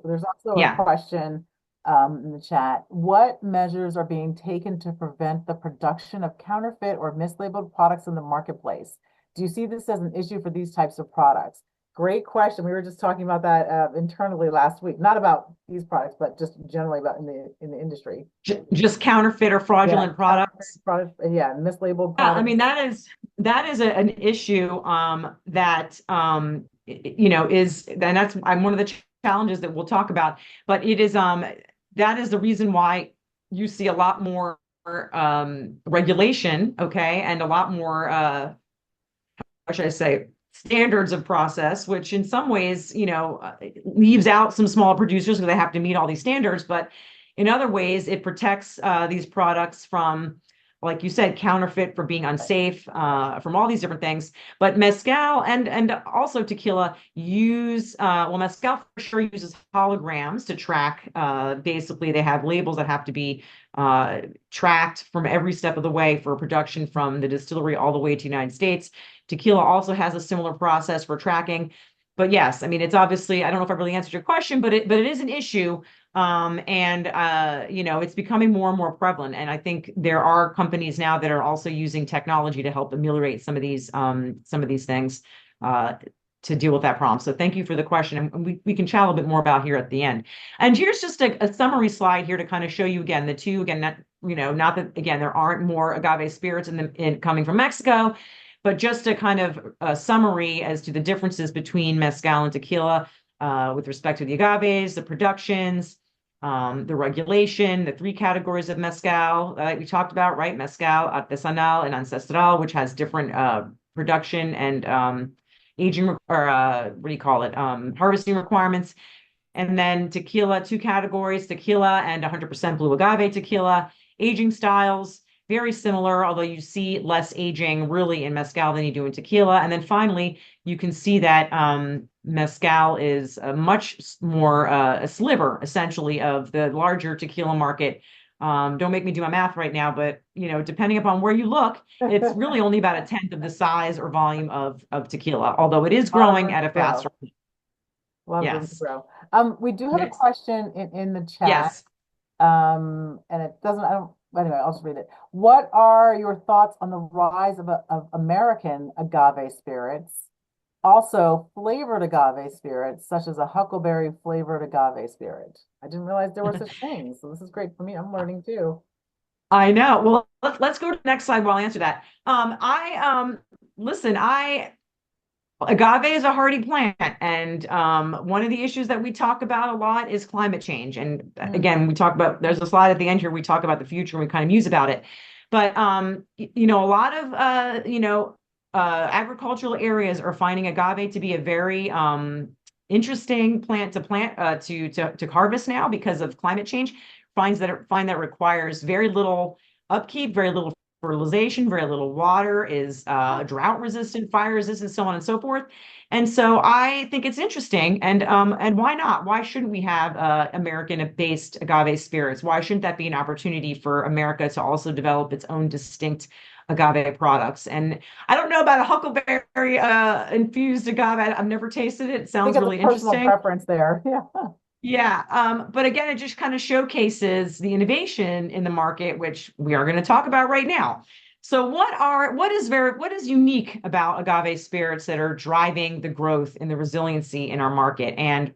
There's also a Yeah. question in the chat. What measures are being taken to prevent the production of counterfeit or mislabeled products in the marketplace? Do you see this as an issue for these types of products? Great question. We were just talking about that internally last week, not about these products, but just generally about in the industry. Just counterfeit or fraudulent products. Yeah, mislabeled Yeah, products. I mean that is an issue that and that's one of the challenges that we'll talk about. But it is that is the reason why you see a lot more regulation, okay, and a lot more how should I say, standards of process, which in some ways, leaves out some small producers because they have to meet all these standards. But in other ways, it protects these products from, like you said, counterfeit, for being unsafe, from all these different things. But mezcal and also tequila mezcal for sure uses holograms to track. Basically, they have labels that have to be tracked from every step of the way for production from the distillery all the way to the United States. Tequila also has a similar process for tracking. But yes, I mean, it's obviously, I don't know if I really answered your question, but it is an issue. It's becoming more and more prevalent. And I think there are companies now that are also using technology to help ameliorate some of these things to deal with that problem. So thank you for the question. And we can chat a little bit more about here at the end. And here's just a summary slide here to kind of show you again, the two, again, not that, again, there aren't more agave spirits coming from Mexico, but just a kind of a summary as to the differences between mezcal and tequila with respect to the agaves, the productions, the regulation, the three categories of mezcal that we talked about, right? Mezcal, artesanal, and ancestral, which has different production and aging or what do you call it? Harvesting requirements. And then tequila, two categories, tequila and 100% blue agave tequila. Aging styles, very similar, although you see less aging really in mezcal than you do in tequila. And then finally, you can see that mezcal is a much more a sliver, essentially, of the larger tequila market. Don't make me do my math right now, but depending upon where you look, it's really only about a tenth of the size or volume of tequila, although it is growing at a faster rate. A lot of room to Yes. grow. We do have a question in the chat. Yes. And it doesn't, anyway, I'll just read it. What are your thoughts on the rise of American agave spirits? Also, flavored agave spirits, such as a huckleberry flavored agave spirit. I didn't realize there were such things. So this is great for me. I'm learning too. I know. Well, let's go to the next slide while I answer that. Listen, agave is a hardy plant, and one of the issues that we talk about a lot is climate change. And again, there's a slide at the end here, we talk about the future and we kind of muse about it. But a lot of agricultural areas are finding agave to be a very interesting plant to plant to harvest now because of climate change. Find that it requires very little upkeep, very little fertilization, very little water, is drought resistant, fire resistant, so on and so forth. And so I think it's interesting, and why not? Why shouldn't we have American-based agave spirits? Why shouldn't that be an opportunity for America to also develop its own distinct agave products? And I don't know about a huckleberry infused agave. I've never tasted it. It I think sounds it's a really personal interesting. preference there. Yeah. Yeah, but again, it just kind of showcases the innovation in the market, which we are going to talk about right now. So, what is unique about agave spirits that are driving the growth and the resiliency in our market? And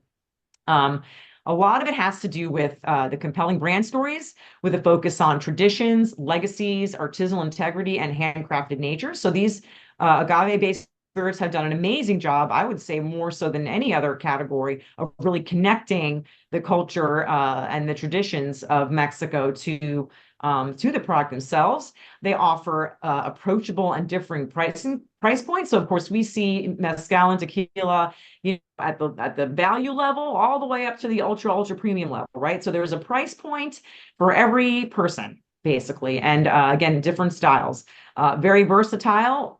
um, a lot of it has to do with the compelling brand stories, with a focus on traditions, legacies, artisanal integrity, and handcrafted nature. So these agave-based spirits have done an amazing job, I would say more so than any other category, of really connecting the culture and the traditions of Mexico to the product themselves. They offer approachable and differing price points. So of course we see mezcal and tequila, at the value level all the way up to the ultra premium level, right? So there's a price point for every person basically, and again, different styles. Very versatile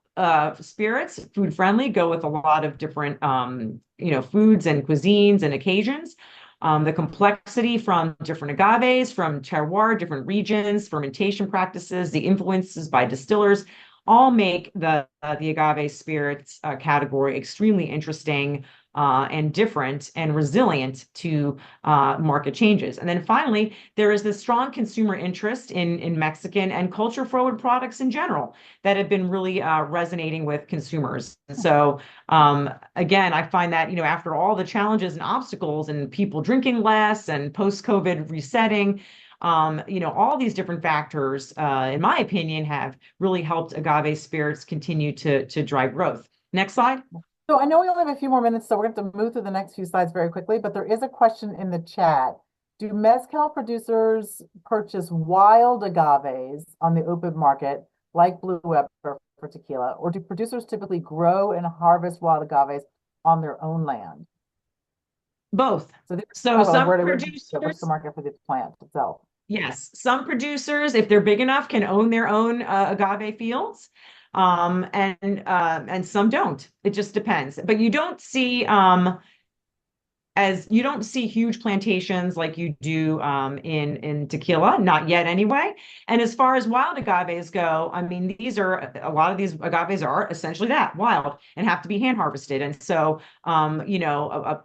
spirits, food friendly, go with a lot of different foods and cuisines and occasions. The complexity from different agaves, from terroir, different regions, fermentation practices, the influences by distillers, all make the agave spirits category extremely interesting and different and resilient to market changes. And then finally, there is this strong consumer interest in Mexican and culture forward products in general that have been really resonating with consumers. And so again, I find that, after all the challenges and obstacles and people drinking less and post-COVID resetting, all these different factors, in my opinion, have really helped agave spirits continue to drive growth. Next slide. So I know we only have a few more minutes, so we're going to have to move through the next few slides very quickly, but there is a question in the chat. Do mezcal producers purchase wild agaves on the open market, like Blue Weber for tequila, or do producers typically grow and harvest wild agaves on their own land? Both. So So some what's the producers, market for the plant itself? yes, some producers, if they're big enough, can own their own agave fields, and some don't. It just depends. But you don't see huge plantations like you do in tequila, not yet anyway. And as far as wild agaves go, I mean, a lot of these agaves are essentially that, wild, and have to be hand harvested. And so,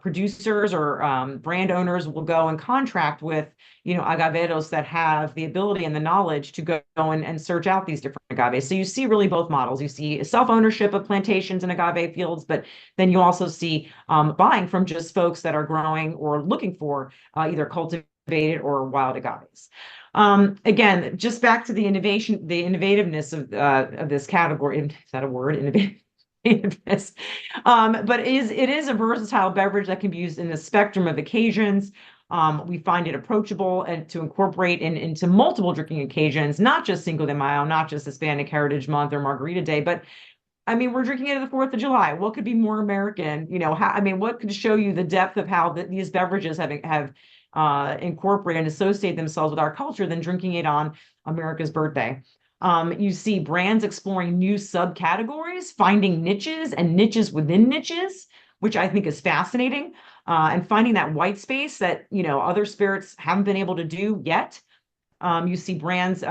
producers or brand owners will go and contract with, agaveros that have the ability and the knowledge to go and search out these different agaves. So you see really both models. You see self-ownership of plantations and agave fields, but then you also see buying from just folks that are growing or looking for either cultivated or wild agaves. Again, just back to the innovativeness of this category. Is that a word? Innovativeness. But it is a versatile beverage that can be used in the spectrum of occasions. We find it approachable and to incorporate into multiple drinking occasions, not just Cinco de Mayo, not just Hispanic Heritage Month or Margarita Day, but I mean, we're drinking it at the 4th of July. What could be more American? What could show you the depth of how these beverages have incorporated and associate themselves with our culture than drinking it on America's birthday? You see brands exploring new subcategories, finding niches and niches within niches, which I think is fascinating, and finding that white space that, other spirits haven't been able to do yet. You see brands,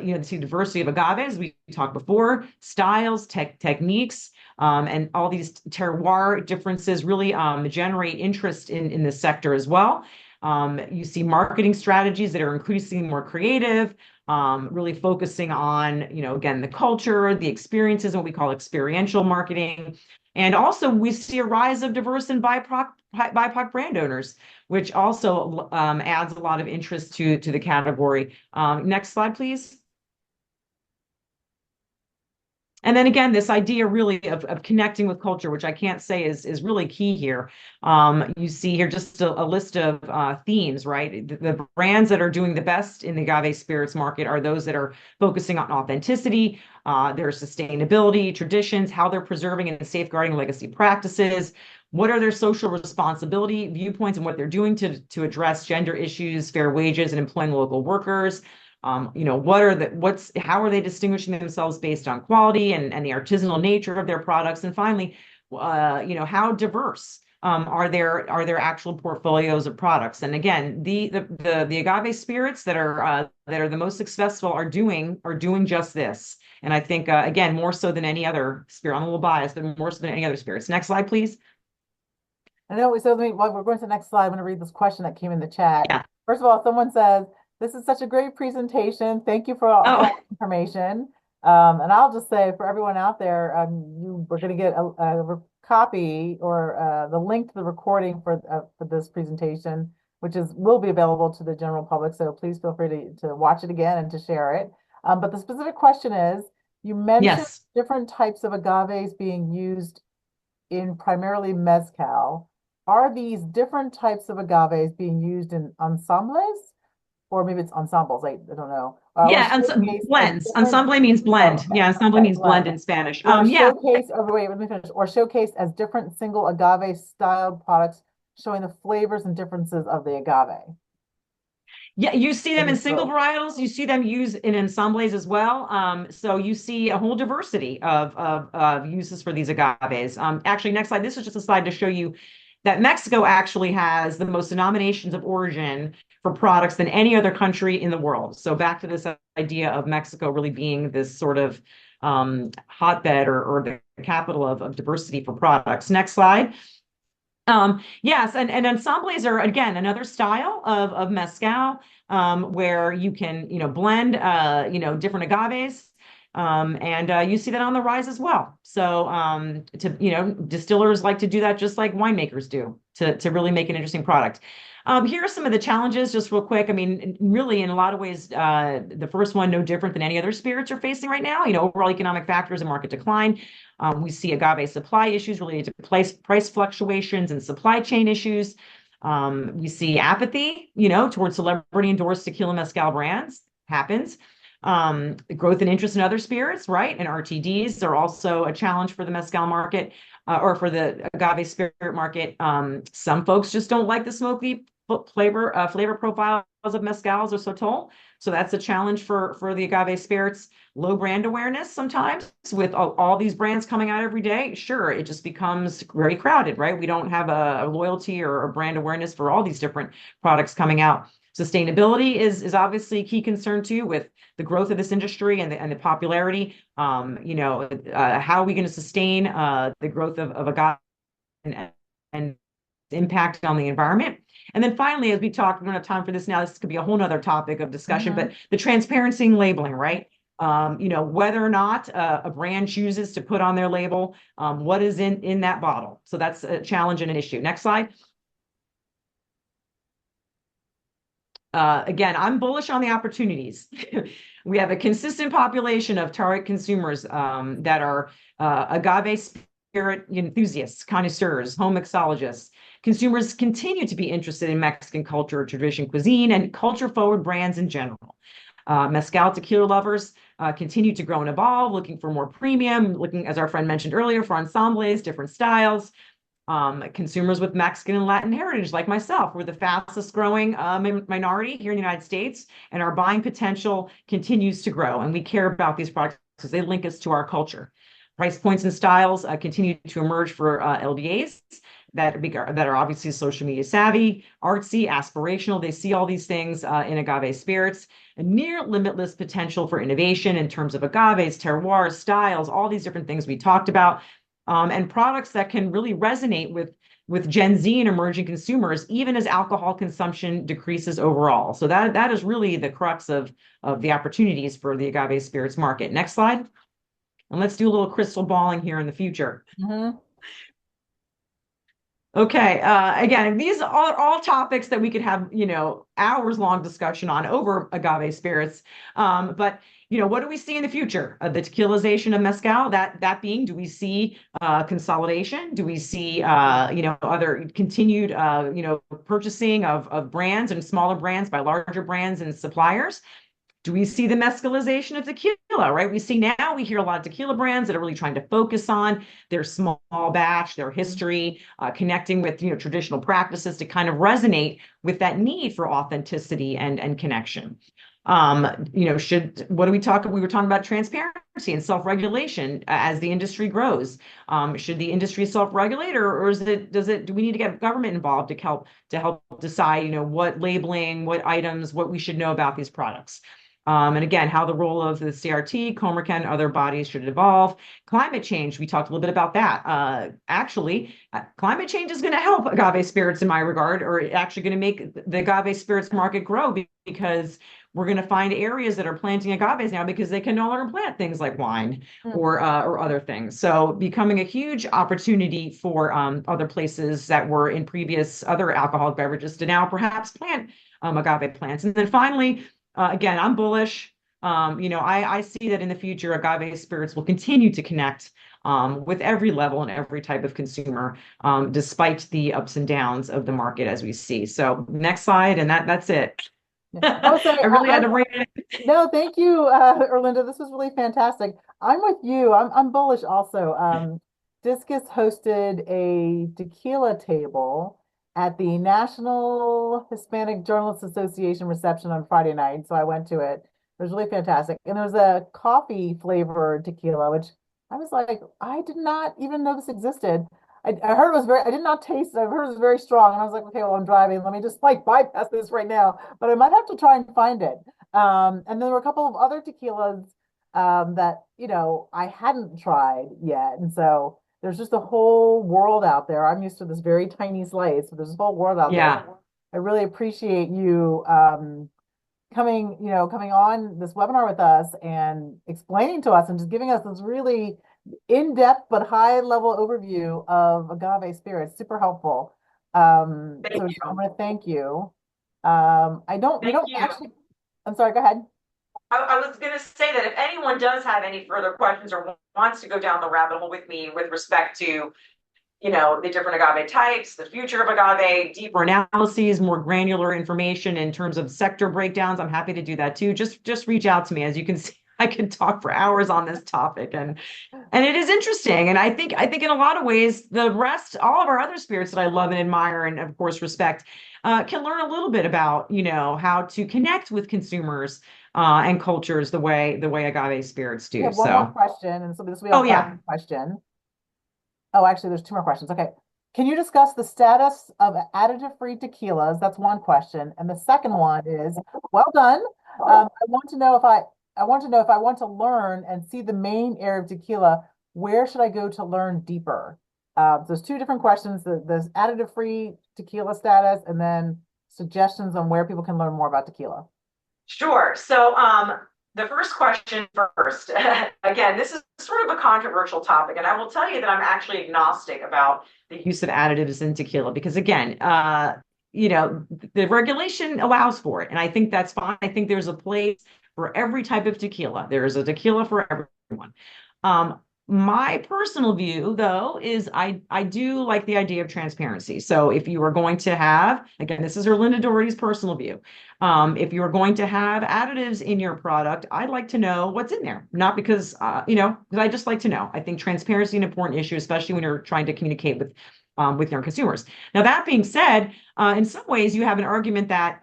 you see diversity of agaves, we talked before, styles, techniques, and all these terroir differences really generate interest in this sector as well. You see marketing strategies that are increasingly more creative, really focusing on, again, the culture, the experiences, what we call experiential marketing. And also we see a rise of diverse and BIPOC brand owners, which also adds a lot of interest to the category. Next slide, please. And then again, this idea really of connecting with culture, which I can't say is really key here. You see here just a list of themes, right? The brands that are doing the best in the agave spirits market are those that are focusing on authenticity, their sustainability, traditions, how they're preserving and safeguarding legacy practices. What are their social responsibility viewpoints and what they're doing to address gender issues, fair wages, and employing local workers? How are they distinguishing themselves based on quality and the artisanal nature of their products? And finally, how diverse are their actual portfolios of products? And again, the agave spirits that are the most successful are doing just this. And I think again, more so than any other spirit. I'm a little biased, but more so than any other spirits. Next slide, please. I know, so while we're going to the next slide, I'm going to read this question that came in the chat. Yeah. First of all, someone says, this is such a great presentation. Thank you for all Oh, that information. And I'll just say for everyone out there, we're going to get a copy or the link to the recording for this presentation, which will be available to the general public. So please feel free to watch it again and to share it. But the specific question is, you mentioned yes. different types of agaves being used in primarily mezcal. Are these different types of agaves being used in ensembles? Or maybe it's ensembles, I don't know. Or Yeah, and so showcased as blends. different, Ensemble means oh, blend. okay, Yeah, ensemble okay, means blend blend. in Spanish. Or Yeah, showcase, oh, wait, let me finish. Or showcased as different single agave styled products showing the flavors and differences of the agave. yeah, you see them And in it's single both. varietals. You see them used in ensembles as well. So you see a whole diversity of uses for these agaves. Actually, next slide. This is just a slide to show you that Mexico actually has the most denominations of origin for products than any other country in the world. So back to this idea of Mexico really being this sort of hotbed or the capital of diversity for products. Next slide. Yes, and ensembles are again another style of mezcal where you can blend different agaves. And you see that on the rise as well. So distillers like to do that just like winemakers do to really make an interesting product. Here are some of the challenges, just real quick. I mean, really, in a lot of ways, the first one no different than any other spirits are facing right now. Overall economic factors and market decline. We see agave supply issues related to price fluctuations and supply chain issues. We see apathy, towards celebrity endorsed tequila mezcal brands happens. The growth in interest in other spirits, right? And RTDs are also a challenge for the mezcal market or for the agave spirit market. Some folks just don't like the smoky flavor profiles of mezcals or sotol. So that's a challenge for the agave spirits. Low brand awareness sometimes with all these brands coming out every day. Sure, it just becomes very crowded, right? We don't have a loyalty or a brand awareness for all these different products coming out. Sustainability is obviously a key concern too with the growth of this industry and the popularity. How are we going to sustain the growth of agave and impact on the environment? And then finally, as we talked, we don't have time for this now. This could be a whole nother topic of discussion, but the transparency in labeling, right? Whether or not a brand chooses to put on their label, what is in that bottle. So that's a challenge and an issue. Next slide. Again, I'm bullish on the opportunities. We have a consistent population of target consumers that are agave spirit enthusiasts, connoisseurs, home mixologists. Consumers continue to be interested in Mexican culture, tradition, cuisine, and culture-forward brands in general. Mezcal tequila lovers continue to grow and evolve, looking for more premium, looking, as our friend mentioned earlier, for ensembles, different styles. Consumers with Mexican and Latin heritage, like myself, we're the fastest growing minority here in the United States, and our buying potential continues to grow. And we care about these products because they link us to our culture. Price points and styles continue to emerge for LBAs that are obviously social media savvy, artsy, aspirational. They see all these things in agave spirits. A near limitless potential for innovation in terms of agaves, terroirs, styles, all these different things we talked about and products that can really resonate with Gen Z and emerging consumers, even as alcohol consumption decreases overall. So that is really the crux of the opportunities for the agave spirits market. Next slide. And let's do a little crystal balling here in the future. Okay, again, these are all topics that we could have, hours long discussion on over agave spirits. But what do we see in the future? The tequilization of mezcal, that being, do we see consolidation? Do we see other continued purchasing of brands and smaller brands by larger brands and suppliers? Do we see the mescalization of tequila, right? We hear a lot of tequila brands that are really trying to focus on their small batch, their history, connecting with, traditional practices to kind of resonate with that need for authenticity and connection. What do we talk? We were talking about transparency and self-regulation as the industry grows. Should the industry self-regulate, or do we need to get government involved to help decide, what labeling, what items, what we should know about these products? And again, how the role of the CRT, Comercan, and other bodies should evolve. Climate change, we talked a little bit about that. Climate change is going to help agave spirits in my regard, or actually going to make the agave spirits market grow, because we're going to find areas that are planting agaves now because they can no longer plant things like wine or other things. So becoming a huge opportunity for other places that were in previous other alcoholic beverages to now perhaps plant agave plants. And then finally, again, I'm bullish. I see that in the future, agave spirits will continue to connect with every level and every type of consumer, despite the ups and downs of the market as we see. So next slide, and that's it. Oh, sorry. I really had to read it. No, thank you, Erlinda. This was really fantastic. I'm with you. I'm bullish also. Discus hosted a tequila table at the National Hispanic Journalists Association reception on Friday night, so I went to it. It was really fantastic. And there was a coffee flavored tequila, which I was like, I did not even know this existed. I heard it was I did not taste it. I heard it was very strong. And I was like, okay, well, I'm driving. Let me just like bypass this right now. But I might have to try and find it. And then there were a couple of other tequilas that, I hadn't tried yet. And so there's just a whole world out there. I'm used to this very tiny slice, but there's a whole world out Yeah. there. I really appreciate you coming on this webinar with us and explaining to us and just giving us this really in-depth but high-level overview of agave spirits. Super helpful. Thank So you. I'm going to thank you. We Thank don't you. actually, I'm sorry, go ahead. I was going to say that if anyone does have any further questions or wants to go down the rabbit hole with me with respect to, the different agave types, the future of agave, deeper analyses, more granular information in terms of sector breakdowns, I'm happy to do that too. Just reach out to me. As you can see, I can talk for hours on this topic, and it is interesting. And I think in a lot of ways, all of our other spirits that I love and admire and of course respect, can learn a little bit about, how to connect with consumers and cultures the way agave spirits We do. have one more So, question, and so this will be oh our yeah, final question. Oh, actually, there's two more questions. Okay. Can you discuss the status of additive-free tequilas? That's one question. And the second one is, well done. I want to know if I want to learn and see the main area of tequila, where should I go to learn deeper? So there's two different questions. There's additive-free tequila status, and then suggestions on where people can learn more about tequila. sure. So, the first question first. Again, this is sort of a controversial topic, and I will tell you that I'm actually agnostic about the use of additives in tequila because, again, the regulation allows for it, and I think that's fine. I think there's a place for every type of tequila. There is a tequila for everyone. My personal view, though, is I do like the idea of transparency. So if you are going to have, again, this is Erlinda Doherty's personal view. If you are going to have additives in your product, I'd like to know what's in there. Not because, because I just like to know. I think transparency is an important issue, especially when you're trying to communicate with your consumers. Now, that being said, in some ways, you have an argument that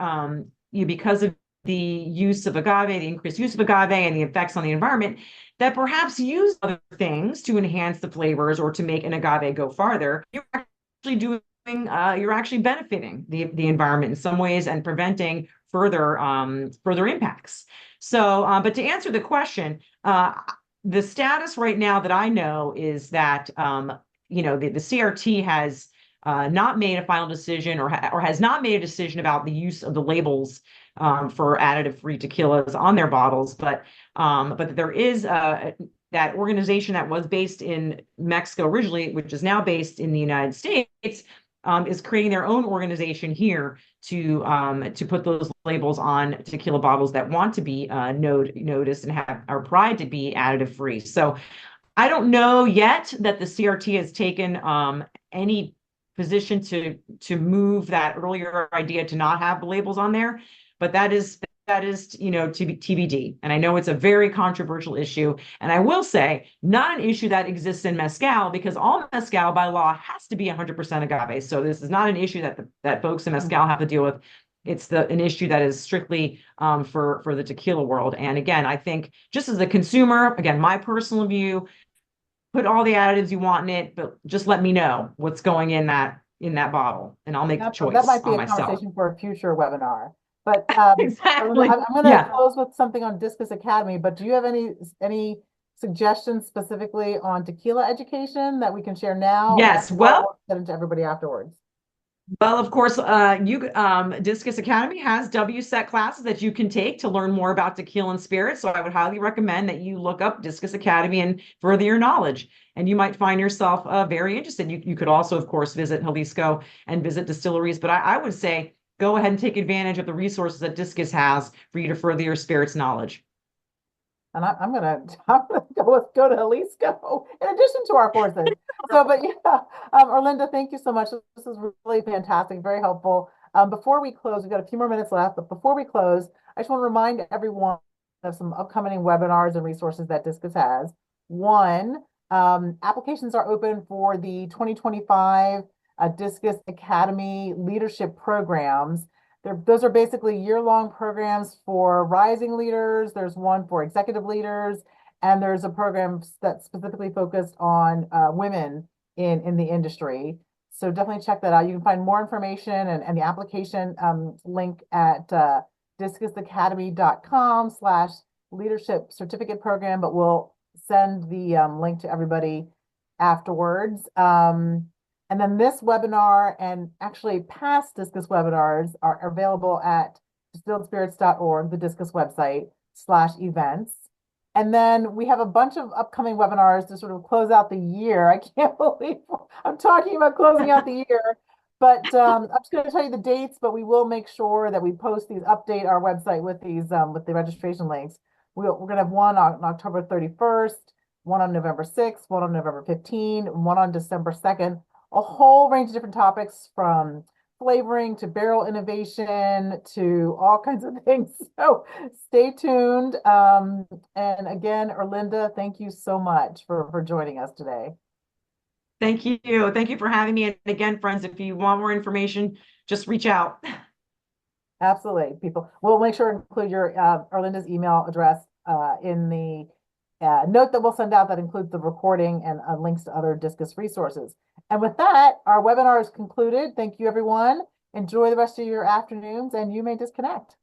because of the use of agave, the increased use of agave and the effects on the environment, that perhaps use other things to enhance the flavors or to make an agave go farther, you're actually benefiting the environment in some ways and preventing further impacts. So, but to answer the question, the status right now that I know is that the CRT has not made a final decision or has not made a decision about the use of the labels for additive-free tequilas on their bottles, but there is that organization that was based in Mexico originally, which is now based in the United States, is creating their own organization here to put those labels on tequila bottles that want to be noticed and have are pride to be additive free. So I don't know yet that the CRT has taken any position to move that earlier idea to not have the labels on there, but that is to be TBD. And I know it's a very controversial issue, and I will say not an issue that exists in mezcal because all mezcal by law has to be 100% agave. So this is not an issue that folks in mezcal have to deal with. It's an issue that is strictly for the tequila world. And again, I think just as a consumer, again, my personal view, put all the additives you want in it, but just let me know what's going in that bottle, and I'll make the That choice might be on a myself. conversation for a future webinar. But I'm Exactly. going to Yeah. close with something on Discus Academy. But do you have any suggestions specifically on tequila education that we can share now, Yes. or Well, we'll get into everybody afterwards? Well, of course, Discus Academy has WSET classes that you can take to learn more about tequila and spirits. So I would highly recommend that you look up Discus Academy and further your knowledge. And you might find yourself very interested. You could also, of course, visit Jalisco and visit distilleries. But I would say go ahead and take advantage of the resources that Discus has for you to further your spirits knowledge. And I'm gonna go to Jalisco in addition to our courses. So, but yeah, Orlinda, thank you so much. This is really fantastic, very helpful. Before we close, we've got a few more minutes left, but before we close, I just want to remind everyone of some upcoming webinars and resources that Discus has. One, applications are open for the 2025 Discus Academy leadership programs. Those are basically year-long programs for rising leaders. There's one for executive leaders, and there's a program that's specifically focused on women in the industry. So definitely check that out. You can find more information and the application link at discusacademy.com/leadership certificate program, but we'll send the link to everybody afterwards. And then this webinar and actually past Discus webinars are available at distilledspirits.org, the Discus website, /events. And then we have a bunch of upcoming webinars to sort of close out the year. I can't believe I'm talking about closing out the year, but I'm just going to tell you the dates, but we will make sure that we post these, update our website with these, with the registration links. We're going to have one on October 31st, one on November 6th, one on November 15th, one on December 2nd. A whole range of different topics from flavoring to barrel innovation to all kinds of things. So stay tuned. And again, Orlinda, thank you so much for joining us today. Thank you. Thank you for having me. And again, friends, if you want more information, just reach out. Absolutely, people. We'll make sure to include your Orlinda's email address in the note that we'll send out that includes the recording and links to other Discus resources. And with that, our webinar is concluded. Thank you, everyone. Enjoy the rest of your afternoons, and you may disconnect.